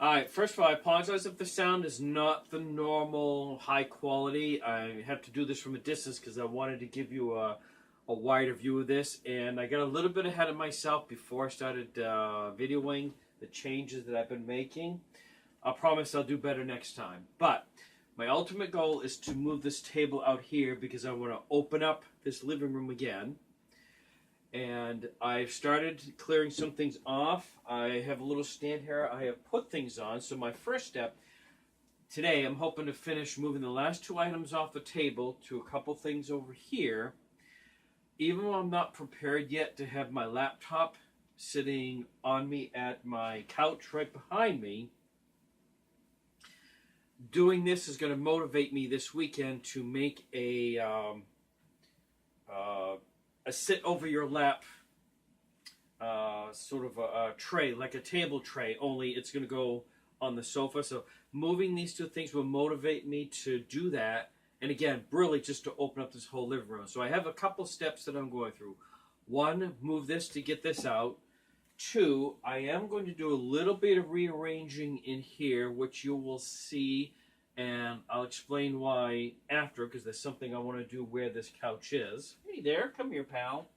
Alright, first of all, I apologize if the sound is not the normal high quality. I have to do this from a distance because I wanted to give you a wider view of this, and I got a little bit ahead of myself before I started videoing the changes that I've been making. I promise I'll do better next time. But my ultimate goal is to move this table out here because I want to open up this living room again. And I've started clearing some things off. I have a little stand here I have put things on. So my first step today, I'm hoping to finish moving the last two items off the table to a couple things over here. Even though I'm not prepared yet to have my laptop sitting on me at my couch right behind me, doing this is going to motivate me this weekend to make a sit over your lap sort of a tray, like a table tray, only it's going to go on the sofa. So moving these two things will motivate me to do that. And again, really just to open up this whole living room. So I have a couple steps that I'm going through. One, move this to get this out. Two, I am going to do a little bit of rearranging in here, which you will see, and I'll explain why after, because there's something I want to do where this couch is. Hey there, come here, pal.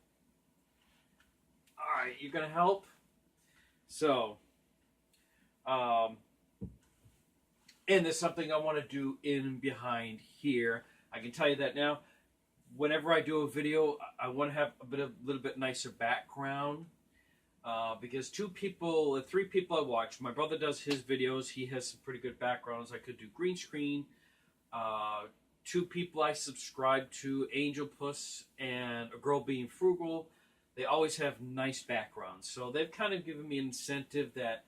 All right, you gonna help? So, and there's something I want to do in behind here. I can tell you that now. Whenever I do a video, I want to have a little bit nicer background. Because three people I watch. My brother does his videos. He has some pretty good backgrounds. I could do green screen. Two people I subscribe to, Angel Puss and A Girl Being Frugal. They always have nice backgrounds. So they've kind of given me an incentive that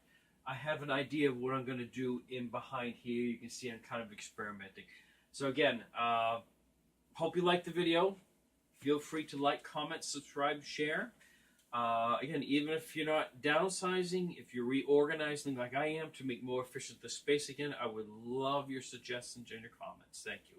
I have an idea of what I'm going to do in behind here. You can see I'm kind of experimenting. So again, hope you liked the video. Feel free to like, comment, subscribe, share. Again, even if you're not downsizing, if you're reorganizing like I am to make more efficient the space again, I would love your suggestions and your comments. Thank you.